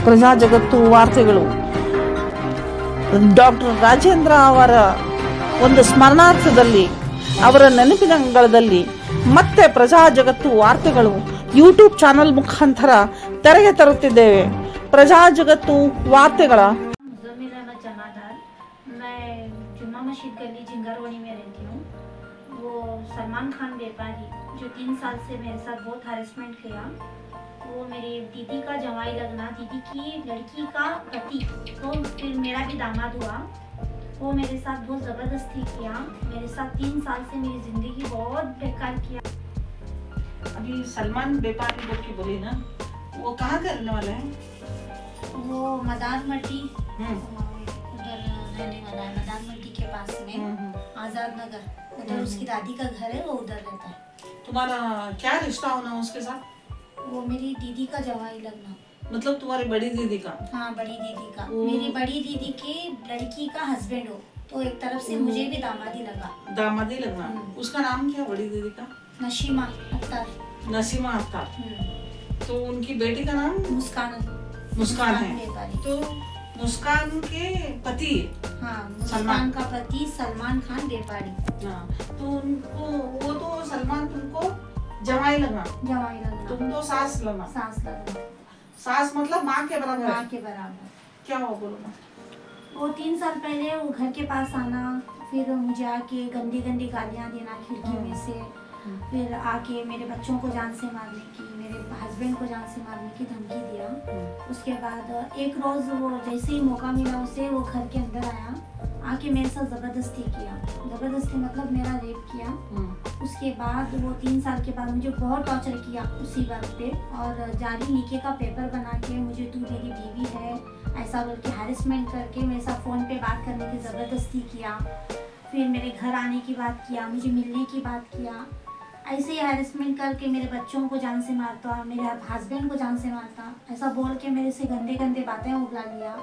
ಪ್ರಜಾ ಜಗತ್ತು ವಾರ್ತೆಗಳು ಡಾಕ್ಟರ್ ರಾಜೇಂದ್ರ ಅವರ ಒಂದು ಸ್ಮರಣಾರ್ಥದಲ್ಲಿ ಅವರ ನೆನಪಿನ ಅಂಗಳದಲ್ಲಿ ಮತ್ತೆ ಪ್ರಜಾ ಜಗತ್ತು ವಾರ್ತೆಗಳು ಯೂಟ್ಯೂಬ್ ಚಾನಲ್ ಮುಖಾಂತರ ತೆರೆಗೆ ತರುತ್ತಿದ್ದೇವೆ. ಪ್ರಜಾ ಜಗತ್ತು ವಾರ್ತೆಗಳ सलमान खान व्यापारी जो 3 साल से मेरे साथ बहुत हरेसमेंट किया, वो मेरी दीदी का जवाई लगना, दीदी की लड़की का पति, तो फिर मेरा भी दामाद हुआ। वो मेरे साथ बहुत ज़बरदस्ती किया, मेरे साथ 3 साल से मेरी ज़िंदगी बहुत बेकार किया। अभी सलमान व्यापारी बोल के बोली ना, वो कहाँ के रहने वाले हैं? वो मदार मट्टी उधर रहने वाला है, मदार मट्टी के पास में आज़ाद नगर, उधर उसकी दादी का घर है, वो उधर रहता है। तुम्हारा क्या रिश्ता होना उसके साथ? वो मेरी दीदी का जवाई लगना। मतलब तुम्हारी बड़ी दीदी का? हाँ, बड़ी दीदी का। मेरी बड़ी दीदी की लड़की का हस्बैंड हो, तो एक तरफ से मुझे भी दामादी लगा। दामादी लगना। उसका नाम क्या बड़ी दीदी का? नशीमा अख्तर। नसीमा अख्तर। तो उनकी बेटी का नाम मुस्कान है। तो मुस्कान के पति? हाँ, मुस्कान का पति सलमान खान व्यापारी। हाँ, तो उनको वो तो सलमान तुमको जवाई लगा, तुम तो सास लगा। सास मतलब माँ के बराबर? माँ के बराबर। क्या हुआ बोलो ना? वो 3 साल पहले वो घर के पास आना, फिर मुझे आके गंदी गंदी गालियाँ देना खिड़की में से, फिर आके मेरे बच्चों को जान से मारने की, मेरे हस्बैंड को जान से मारने की धमकी दिया। उसके बाद एक रोज़ वो जैसे ही मौका मिला उसे, वो घर के अंदर आया, आके मेरे साथ ज़बरदस्ती किया। ज़बरदस्ती मतलब मेरा रेप किया। उसके बाद वो 3 साल के बाद मुझे बहुत टॉर्चर किया उसी बात पे, और जारी निके का पेपर बना के मुझे तू मेरी बीवी है ऐसा बोल के हैरेसमेंट करके मेरे साथ फ़ोन पे बात करने की ज़बरदस्ती किया। फिर मेरे घर आने की बात किया, मुझे मिलने की बात किया। ऐसे ही हैरेसमेंट करके मेरे बच्चों को जान से मारता, मेरे हस्बैंड को जान से मारता, ऐसा बोल के मेरे से गंदे गंदे बातें उगला लिया।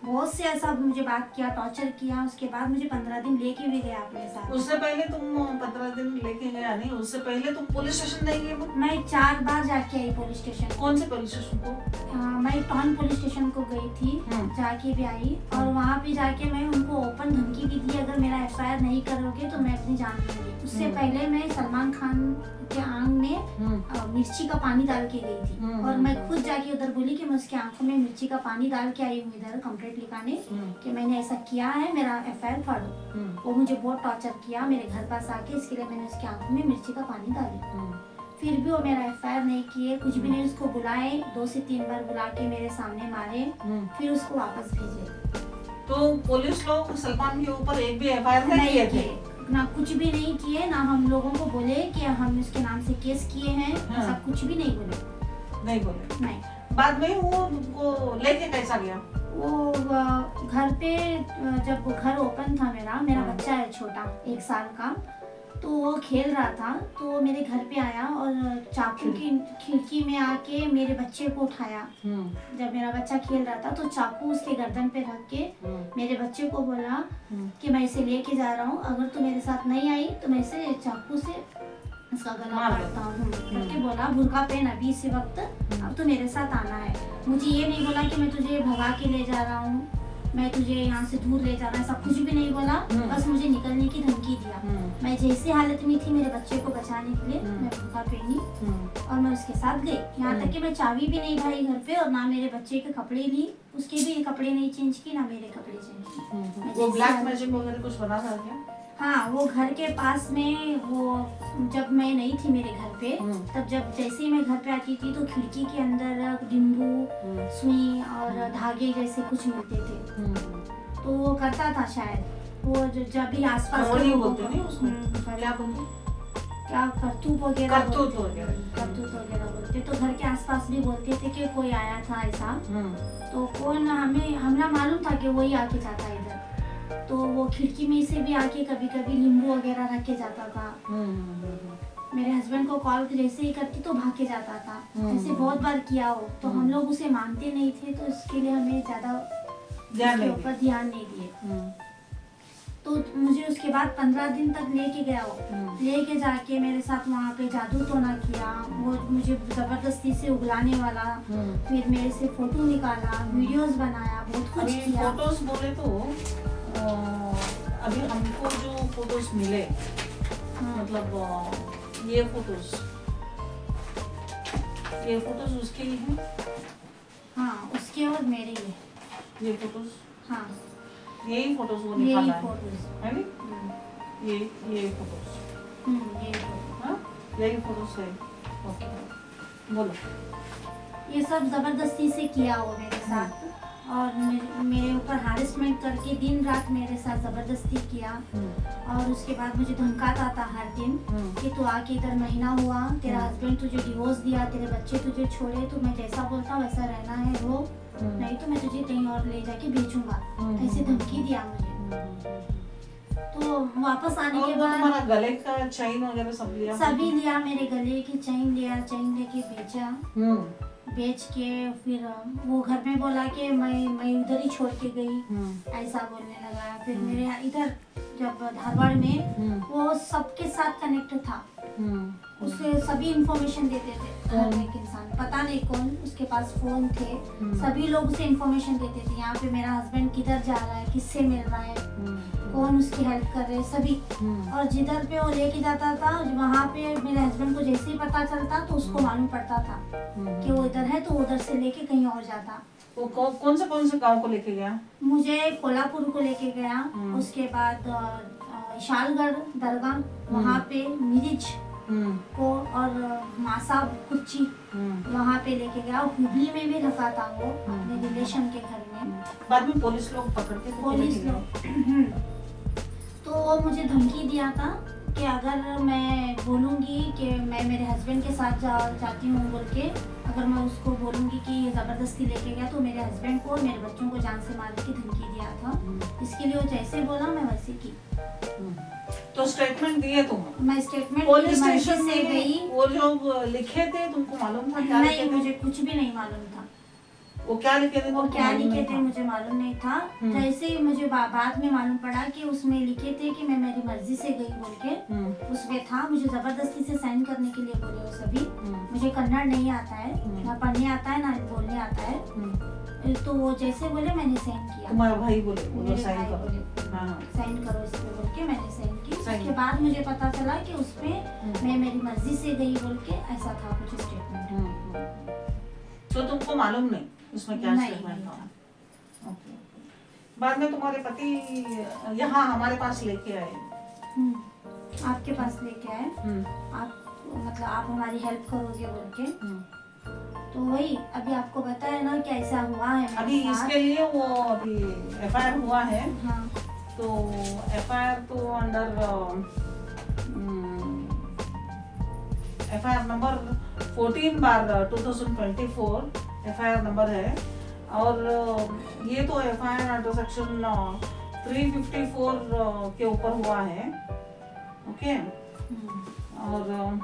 बहुत से ऐसा मुझे बात किया, टॉर्चर किया। उसके बाद मुझे 15 दिन लेके भी गया अपने साथ। उससे पहले तुम 15 दिन लेके गया नहीं? उससे पहले तुम पुलिस स्टेशन नहीं गए? मैं 4 बार जाके आई पुलिस स्टेशन। कौन से पुलिस स्टेशन को? मैं टॉन पुलिस स्टेशन को गई थी, जाके भी आई, और वहाँ पे जाके मैं उनको ओपन धमकी भी दी, अगर मेरा FIR नहीं करोगे तो मैं अपनी जान लूंगी। उससे पहले मैं सलमान खान के आंख में मिर्ची का पानी डाल के गई थी, और मैं खुद जाके उधर बोली कि मैं उसके आंखों में मिर्ची का पानी डाल के आई हूँ इधर कंप्लेंट लिखाने कि मैंने ऐसा किया है, मेरा FIR फाड़ो। वो मुझे बहुत टॉर्चर किया मेरे घर पास आके, इसके लिए मैंने उसकी आंखों में मिर्ची का पानी डाली। फिर भी वो मेरा FIR नहीं किए, कुछ भी नहीं। उसको बुलाए, 2 से 3 बार बुला के मेरे सामने मारे, फिर उसको वापस भेजे। तो पुलिस लोग सलमान के ऊपर एक भी FIR नहीं किए थे? ना कुछ भी नहीं किए, ना हम लोगों को बोले कि हम उसके नाम से केस किए हैं, ऐसा कुछ भी नहीं बोले। नहीं। बाद में वो उनको लेके कैसा गया? वो घर पे जब वो घर ओपन था, मेरा बच्चा है छोटा 1 साल का, तो वो खेल रहा था, तो मेरे घर पे आया और चाकू की खिड़की में आके मेरे बच्चे को उठाया। जब मेरा बच्चा खेल रहा था तो चाकू उसके गर्दन पे रख के मेरे बच्चे को बोला कि मैं इसे लेके जा रहा हूँ, अगर तू मेरे साथ नहीं आई तो मैं इसे चाकू से इसका गला काटता हूँ करके बोला। बुर्का पहन अभी इसी वक्त, अब तो मेरे साथ आना है। मुझे ये नहीं बोला कि मैं तुझे भगा के ले जा रहा हूँ, मैं तुझे यहाँ से दूर ले जा रहा हूँ, ऐसा कुछ भी नहीं बोला। बस मुझे निकलने की धमकी दिया। मैं जैसी हालत में थी मेरे बच्चे को बचाने के लिए, मैं बुर्का पहनी और मैं उसके साथ गई। यहाँ तक कि मैं चाबी भी नहीं भाई घर पे, और ना मेरे बच्चे के कपड़े ली, उसके भी कपड़े नहीं चेंज किए, ना मेरे कपड़े चेंज किए। वो ब्लैक मैजिक वगैरह कुछ बना था क्या? हाँ, वो घर के पास में, वो जब मैं नहीं थी मेरे घर पे, तब जैसे ही मैं घर पे आती थी तो खिड़की के अंदर नींबू, सुई और धागे जैसे कुछ मिलते थे, तो वो करता था शायद। वो जब भी आसपास क्या करतूत वगैरह बोलते, तो घर के आसपास भी बोलते थे कि कोई आया था ऐसा। तो कौन, हमें मालूम था कि वही आके जाता है इधर, तो वो खिड़की में से भी आके कभी कभी नींबू वगैरह रख के जाता था। मेरे हस्बैंड को कॉल जैसे ही करती तो भाग के जाता था। ऐसे बहुत बार किया हो, तो हम लोग उसे मानते नहीं थे, तो इसके लिए हमें ज्यादा ध्यान नहीं दिए। तो मुझे उसके बाद 15 दिन तक लेके गया वो। लेके जाके मेरे साथ वहाँ पे जादू टोना किया, वो मुझे जबरदस्ती से उगलाने वाला, फिर मेरे से फोटो निकाला, वीडियोस बनाया, बहुत कुछ अभी किया। फोटोज बोले तो अभी हमको जो फोटोज मिले, मतलब ये फोटोज उसके ही हैं। हाँ, उसके और मेरे लिए। ये फोटोज, हाँ, यही फोटोज वो यही निकाला है, फोटोज। है नी? ये फोटोज, यही फोटो। हाँ, यही फोटोज है। ओके, बोलो। ये सब जबरदस्ती से किया वो मेरे साथ, और मेरे ऊपर हारेसमेंट करके दिन रात मेरे साथ जबरदस्ती किया। और उसके बाद मुझे धमकाता था हर दिन कि तू आके इधर महीना हुआ, तेरा हस्बैंड तुझे डिवोर्स दिया, तेरे बच्चे तुझे छोड़े, तो मैं जैसा बोलता वैसा रहना है, वो नहीं तो मैं तुझे कहीं और ले जाके बेचूंगा, ऐसे धमकी दिया मुझे। तो वापस आने के बाद तुम्हारा गले का चेन वगैरह सब लिया? सभी लिया, मेरे गले की चेन लिया, चेन लेके बेचा। बेच के फिर वो घर में बोला कि मैं उधर ही छोड़ के गई, ऐसा बोलने लगा। फिर मेरे इधर जब धारवाड़ में वो सबके साथ कनेक्ट था, उसे सभी इंफॉर्मेशन देते थे। हर एक इंसान, पता नहीं कौन, उसके पास फोन थे, सभी लोग उसे इंफॉर्मेशन देते थे, यहाँ पे मेरा हस्बैंड किधर जा रहा है, किससे मिल रहा है, कौन उसकी हेल्प कर रहे हैं, सभी। और जिधर पे वो लेके जाता था, वहाँ पे मेरे हस्बैंड को जैसे ही पता चलता तो उसको मालूम पड़ता था कि वो इधर है, तो उधर से लेके कहीं और जाता। वो कौन से गांव को लेके गया? मुझे कोल्हापुर को लेके गया, उसके बाद शालगढ़ दरगाह, वहाँ पे मिरिज को, और मासा कुच्ची वहाँ पे लेके गया। हुबली में भी रखा था वो अपने रिलेशन के घर में। बाद में पुलिस लोग पकड़ के पुलिस लोग तो वो मुझे धमकी दिया था कि अगर मैं बोलूँगी कि मैं मेरे हस्बैंड के साथ जाती हूँ बोल के, अगर मैं उसको बोलूँगी कि ये ज़बरदस्ती लेके गया, तो मेरे हस्बैंड को, मेरे बच्चों को जान से मारने की धमकी दिया था। इसके लिए वो जैसे बोला मैं वैसे की। तो स्टेटमेंट दिए तुम? मैं स्टेटमेंट पुलिस स्टेशन से गई। वो लोग लिखे थे, तुमको मालूम था क्या नहीं, मुझे कुछ भी नहीं मालूम था। वो क्या लिखे थे? वो क्या लिखे थे मुझे मालूम नहीं था। जैसे ही मुझे बाद में मालूम पड़ा कि उसमें लिखे थे कि मैं मेरी मर्जी से गई बोल के, उसमें था मुझे जबरदस्ती से साइन करने के लिए बोले वो सभी। मुझे कन्नड़ नहीं आता है, ना पढ़ने आता है, ना बोलने आता है। तो वो जैसे बोले मैंने साइन किया। तुम्हारा भाई बोले साइन करो इस पे बोल के मैंने साइन की। उसके बाद मुझे पता चला कि उसमें मैं मेरी मर्जी से गई बोल के ऐसा था कुछ स्टेटमेंट। तो तुमको मालूम नहीं उसमें क्या स्टेटमेंट था? ओके। बाद में तुम्हारे पति यहाँ हमारे पास लेके आए? आपके पास लेके आए, आप मतलब आप हमारी हेल्प करोगे बोल के। तो वही अभी आपको बताया ना कि ऐसा हुआ है अभी इसके लिए वो अभी एफआईआर हुआ है। हाँ। तो एफआईआर तो under FIR number 14/2024 FIR number है। और ये तो एफआईआर अंडर सेक्शन 354 के ऊपर हुआ है। ओके। और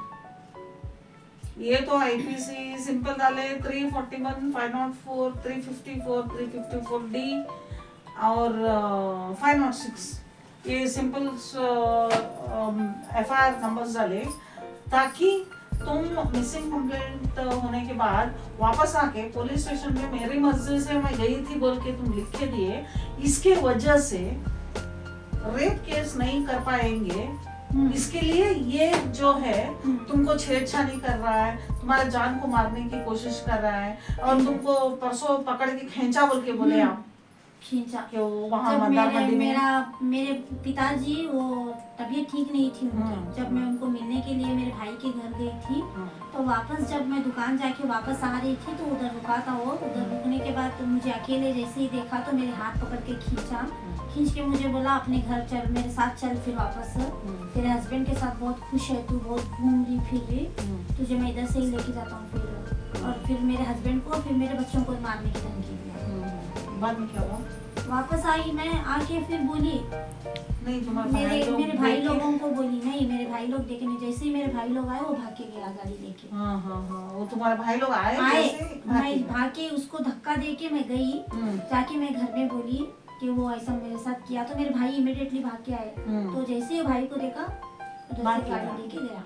ये तो आईपीसी सिंपल डाले 341, 504, 354, 354D और 506, ये सिंपल एफआईआर नंबर्स डाले, ताकि तुम मिसिंग कंप्लेंट होने के बाद वापस आके पुलिस स्टेशन में मेरी मर्जी से मैं गई थी बोल के तुम लिख के दिए। इसके वजह से रेप केस नहीं कर पाएंगे। इसके लिए ये जो है तुमको छेड़छाड़ी कर रहा है, तुम्हारे जान को मारने की कोशिश कर रहा है, और तुमको परसों पकड़ के खींचा बोल के बोले आप खींचा कि वहाँ मेरे पिताजी वो तबीयत ठीक नहीं थी उनकी। जब मैं उनको मिलने के लिए मेरे भाई के घर गई थी, तो वापस जब मैं दुकान जाके वापस आ रही थी तो उधर रुका था वो। उधर रुकने के बाद तो मुझे अकेले जैसे ही देखा तो मेरे हाथ पकड़ के खींच के मुझे बोला अपने घर चल, मेरे साथ चल फिर वापस। तेरे हस्बैंड के साथ बहुत खुश है तू, बहुत घूम रही फिर रही, तुझे मैं इधर से ही लेके जाता हूँ फिर। और फिर मेरे हस्बैंड को फिर मेरे बच्चों को मारने की धमकी दिया। बाद में क्या हुआ? वापस आई मैं, आके फिर बोली नहीं, मेरे भाई लोगों को बोली, नहीं मेरे भाई लोग देखने, जैसे ही मेरे भाई लोग आए वो भाग के गया गाड़ी लेके। हाँ, वो तुम्हारे भाई लोग आए मैं भाग के उसको धक्का दे के मैं गई। जाके मैं घर में बोली कि वो ऐसा मेरे साथ किया, तो मेरे भाई इमिडिएटली भाग के आए। तो जैसे ही भाई को देखा उधर भाग से के गाड़ी गया। लेके गया।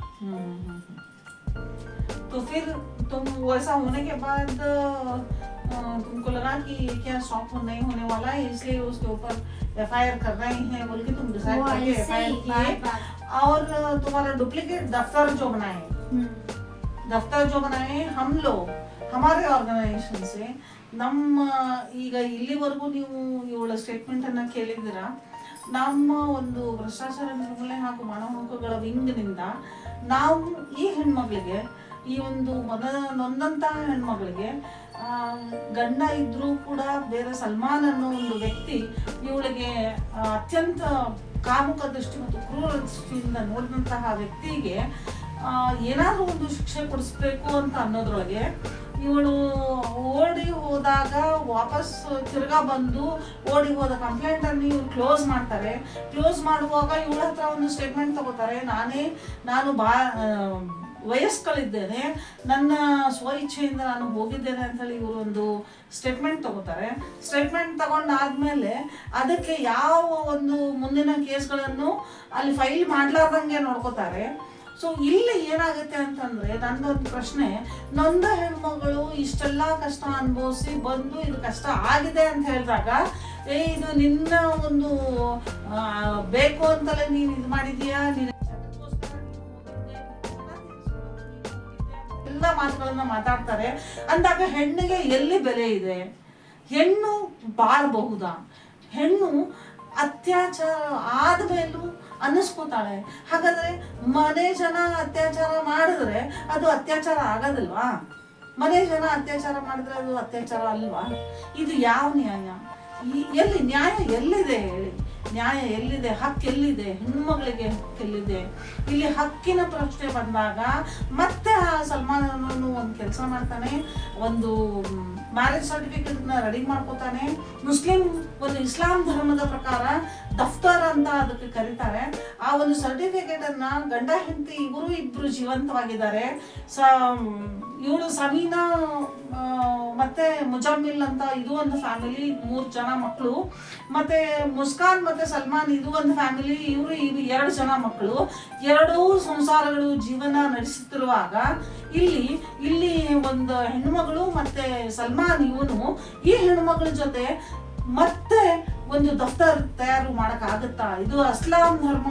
तो फिर तुम वैसा होने के बाद तुमको लगा कि ये क्या स्टॉप नहीं होने वाला है, इसलिए उसके ऊपर एफआईआर कर रहे हैं बोल के तुम डिसाइड वो करके ऐसे एफआईआर ही किए। बात और तुम्हारा डुप्लीकेट दफ्तर जो बनाए, हम लोग ಹಮಾರೆ ಆರ್ಗನೈಸೇಷನ್ ಸೆ ನಮ್ಮ ಈಗ ಇಲ್ಲಿವರೆಗೂ ನೀವು ಇವಳ ಸ್ಟೇಟ್ಮೆಂಟ್ ಅನ್ನ ಕೇಳಿದ್ದೀರಾ. ನಮ್ಮ ಒಂದು ಭ್ರಷ್ಟಾಚಾರ ನಿರ್ಮೂಲನೆ ಹಾಗೂ ಮಾನವ ಹಕ್ಕುಗಳ ವಿಂಗ್ನಿಂದ ನಾವು ಈ ಹೆಣ್ಮಗಳಿಗೆ, ಈ ಒಂದು ನೊಂದಂತಹ ಹೆಣ್ಮಗಳಿಗೆ ಗಂಡ ಇದ್ರೂ ಕೂಡ ಬೇರೆ ಸಲ್ಮಾನ್ ಅನ್ನೋ ಒಂದು ವ್ಯಕ್ತಿ ಇವಳಿಗೆ ಅತ್ಯಂತ ಕಾಮುಕ ದೃಷ್ಟಿ ಮತ್ತು ಕ್ರೂರ ದೃಷ್ಟಿಯಿಂದ ನೋಡಿದಂತಹ ವ್ಯಕ್ತಿಗೆ ಏನಾದರೂ ಒಂದು ಶಿಕ್ಷೆ ಕೊಡಿಸ್ಬೇಕು ಅಂತ ಅನ್ನೋದ್ರೊಳಗೆ ಇವಳು ಓಡಿ ಹೋದಾಗ ವಾಪಸ್ ತಿರ್ಗಾ ಬಂದು ಓಡಿ ಹೋದ ಕಂಪ್ಲೇಂಟ್ ಅನ್ನು ಇವ್ರು ಕ್ಲೋಸ್ ಮಾಡ್ತಾರೆ. ಕ್ಲೋಸ್ ಮಾಡುವಾಗ ಇವಳ ಹತ್ರ ಒಂದು ಸ್ಟೇಟ್ಮೆಂಟ್ ತಗೋತಾರೆ, ನಾನು ವಯಸ್ಕಳಿದ್ದೇನೆ, ನನ್ನ ಸ್ವ ಇಚ್ಛೆಯಿಂದ ನಾನು ಹೋಗಿದ್ದೇನೆ ಅಂತ ಹೇಳಿ ಇವರು ಒಂದು ಸ್ಟೇಟ್ಮೆಂಟ್ ತಗೋತಾರೆ. ಸ್ಟೇಟ್ಮೆಂಟ್ ತಗೊಂಡಾದ್ಮೇಲೆ ಅದಕ್ಕೆ ಯಾವ ಒಂದು ಮುಂದಿನ ಕೇಸ್ಗಳನ್ನು ಅಲ್ಲಿ ಫೈಲ್ ಮಾಡ್ಲಾರ್ದಂಗೆ ನೋಡ್ಕೋತಾರೆ. ಸೊ ಇಲ್ಲಿ ಏನಾಗುತ್ತೆ ಅಂತಂದ್ರೆ, ನಂದೊಂದು ಪ್ರಶ್ನೆ, ನೊಂದ ಹೆಣ್ಮಗಳು ಇಷ್ಟೆಲ್ಲ ಕಷ್ಟ ಅನುಭವಿಸಿ ಬಂದು ಇದು ಕಷ್ಟ ಆಗಿದೆ ಅಂತ ಹೇಳಿದಾಗ ಇದು ನಿನ್ನ ಒಂದು ಬೇಕು ಅಂತಲೇ ನೀನು ಇದು ಮಾಡಿದೀಯಾ, ಎಲ್ಲ ಮಾತುಗಳನ್ನ ಮಾತಾಡ್ತಾರೆ ಅಂದಾಗ ಹೆಣ್ಣಿಗೆ ಎಲ್ಲಿ ಬೆಲೆ ಇದೆ? ಹೆಣ್ಣು ಬಾಳಬಹುದಾ? ಹೆಣ್ಣು ಅತ್ಯಾಚಾರ ಆದ್ಮೇಲೂ ಅನ್ನಿಸ್ಕೋತಾಳೆ. ಹಾಗಾದ್ರೆ ಮನೆ ಜನ ಅತ್ಯಾಚಾರ ಮಾಡಿದ್ರೆ ಅದು ಅತ್ಯಾಚಾರ ಆಗೋದಿಲ್ವಾ? ಮನೆ ಜನ ಅತ್ಯಾಚಾರ ಮಾಡಿದ್ರೆ ಅದು ಅತ್ಯಾಚಾರ ಅಲ್ವಾ? ಇದು ಯಾವ ನ್ಯಾಯ? ಎಲ್ಲಿ ನ್ಯಾಯ ಎಲ್ಲಿದೆ ಹೇಳಿ? ನ್ಯಾಯ ಎಲ್ಲಿದೆ? ಹಕ್ಕು ಎಲ್ಲಿದೆ? ಹೆಣ್ಮಗಳಿಗೆ ಹಕ್ಕೆಲ್ಲಿದೆ? ಇಲ್ಲಿ ಹಕ್ಕಿನ ಪ್ರಶ್ನೆ ಬಂದಾಗ ಮತ್ತೆ ಆ ಸಲ್ಮಾನ್ ಅನ್ನೋನು ಒಂದು ಕೆಲಸ ಮಾಡ್ತಾನೆ, ಒಂದು ಮ್ಯಾರೇಜ್ ಸರ್ಟಿಫಿಕೇಟ್ ನ ರೆಡಿ ಮಾಡ್ಕೋತಾನೆ. ಒಂದು ಇಸ್ಲಾಂ ಧರ್ಮದ ಪ್ರಕಾರ ದಫ್ತರ್ ಅಂತ ಅದಕ್ಕೆ ಕರೀತಾರೆ. ಆ ಒಂದು ಸರ್ಟಿಫಿಕೇಟ್ ಅನ್ನ ಗಂಡ ಹೆಂಡತಿ ಇಬ್ರು ಜೀವಂತವಾಗಿದ್ದಾರೆ. ಇವಳು ಸಮೀನಾ ಮತ್ತೆ ಮುಜಮ್ಮಿಲ್ ಅಂತ ಇದು ಒಂದು ಫ್ಯಾಮಿಲಿ, 3 ಜನ ಮಕ್ಕಳು. ಮತ್ತೆ ಮುಸ್ಕಾನ್ ಮತ್ತೆ ಸಲ್ಮಾನ್ ಇದು ಒಂದು ಫ್ಯಾಮಿಲಿ, ಇವರು 2 ಜನ ಮಕ್ಕಳು. 2 ಸಂಸಾರಗಳು ಜೀವನ ನಡೆಸುತ್ತಿರುವಾಗ ಇಲ್ಲಿ ಒಂದು ಹೆಣ್ಮಗಳು ಮತ್ತೆ ಸಲ್ಮಾನ್ ಇವನು ಈ ಹೆಣ್ಮಗಳ ಜೊತೆ ಮತ್ತೆ ಒಂದು ದಫ್ತರ್ ತಯಾರು ಮಾಡಕ್ಕಾಗತ್ತಾ? ಇದು ಇಸ್ಲಾಂ ಧರ್ಮ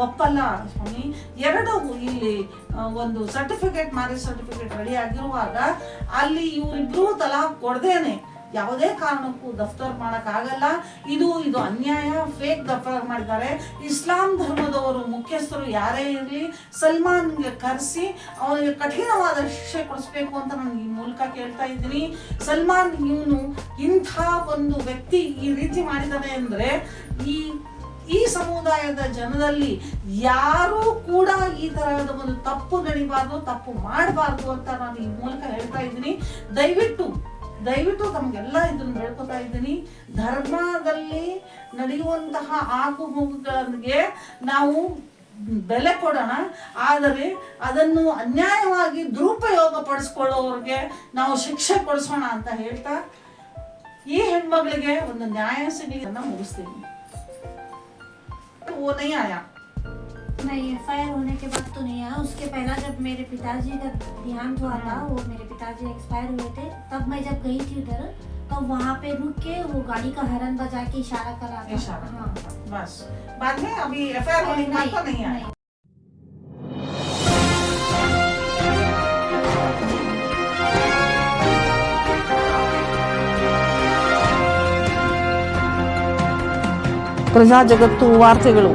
ಒಪ್ಪಲ್ಲ ಸ್ವಾಮಿ. 2 ಇಲ್ಲಿ ಒಂದು ಸರ್ಟಿಫಿಕೇಟ್, ಮ್ಯಾರೇಜ್ ಸರ್ಟಿಫಿಕೇಟ್ ರೆಡಿ ಆಗಿರುವಾಗ ಅಲ್ಲಿ ಇವರಿಬ್ರು ತಲಾಖ್ ಕೊಡದೇನೆ ಯಾವುದೇ ಕಾರಣಕ್ಕೂ ದಫ್ತರ್ ಮಾಡಕ್ ಆಗಲ್ಲ. ಇದು ಅನ್ಯಾಯ. ಫೇಕ್ ದಫ್ತರ್ ಮಾಡಿದ್ದಾರೆ. ಇಸ್ಲಾಂ ಧರ್ಮದವರು ಮುಖ್ಯಸ್ಥರು ಯಾರೇ ಇರಲಿ ಸಲ್ಮಾನ್ಗೆ ಕರೆಸಿ ಅವನಿಗೆ ಕಠಿಣವಾದ ಶಿಕ್ಷೆ ಕೊಡಿಸ್ಬೇಕು ಅಂತ ನಾನು ಈ ಮೂಲಕ ಕೇಳ್ತಾ ಇದ್ದೀನಿ. ಸಲ್ಮಾನ್ ಇವನು ಇಂಥ ಒಂದು ವ್ಯಕ್ತಿ ಈ ರೀತಿ ಮಾಡಿದ್ದಾನೆ ಅಂದ್ರೆ ಈ ಸಮುದಾಯದ ಜನರಲ್ಲಿ ಯಾರೂ ಕೂಡ ಈ ತರಹದ ಒಂದು ತಪ್ಪು ನಡಿಬಾರ್ದು, ತಪ್ಪು ಮಾಡಬಾರ್ದು ಅಂತ ನಾನು ಈ ಮೂಲಕ ಹೇಳ್ತಾ ಇದ್ದೀನಿ. ದಯವಿಟ್ಟು ತಮಗೆಲ್ಲ ಇದನ್ನು ಹೇಳ್ಕೊತಾ ಇದ್ದೀನಿ. ಧರ್ಮದಲ್ಲಿ ನಡೆಯುವಂತಹ ಆಗುಹೋಗುಗಳಿಗೆ ನಾವು ಬೆಲೆ ಕೊಡೋಣ, ಆದರೆ ಅದನ್ನು ಅನ್ಯಾಯವಾಗಿ ದುರುಪಯೋಗ ಪಡಿಸ್ಕೊಳ್ಳೋರಿಗೆ ನಾವು ಶಿಕ್ಷೆ ಕೊಡಿಸೋಣ ಅಂತ ಹೇಳ್ತಾ ಈ ಹೆಣ್ಮಗಳಿಗೆ ಒಂದು ನ್ಯಾಯ ಸಿಗಲಿ ಅಂತ ಮುಗಿಸ್ತೀನಿ. वो नहीं आया, नहीं एफआईआर होने के बाद तो नहीं आया. उसके पहला जब मेरे पिताजी का देहांत हुआ था, वो मेरे पिताजी एक्सपायर हुए थे, तब मैं जब गई थी उधर, तो वहाँ पे रुक के वो गाड़ी का हॉर्न बजा के इशारा करा था. हाँ. बस बाद में अभी एफआईआर होने के बाद तो नहीं आया. ಪ್ರಜಾ ಜಗತ್ತು ವಾರ್ತೆಗಳು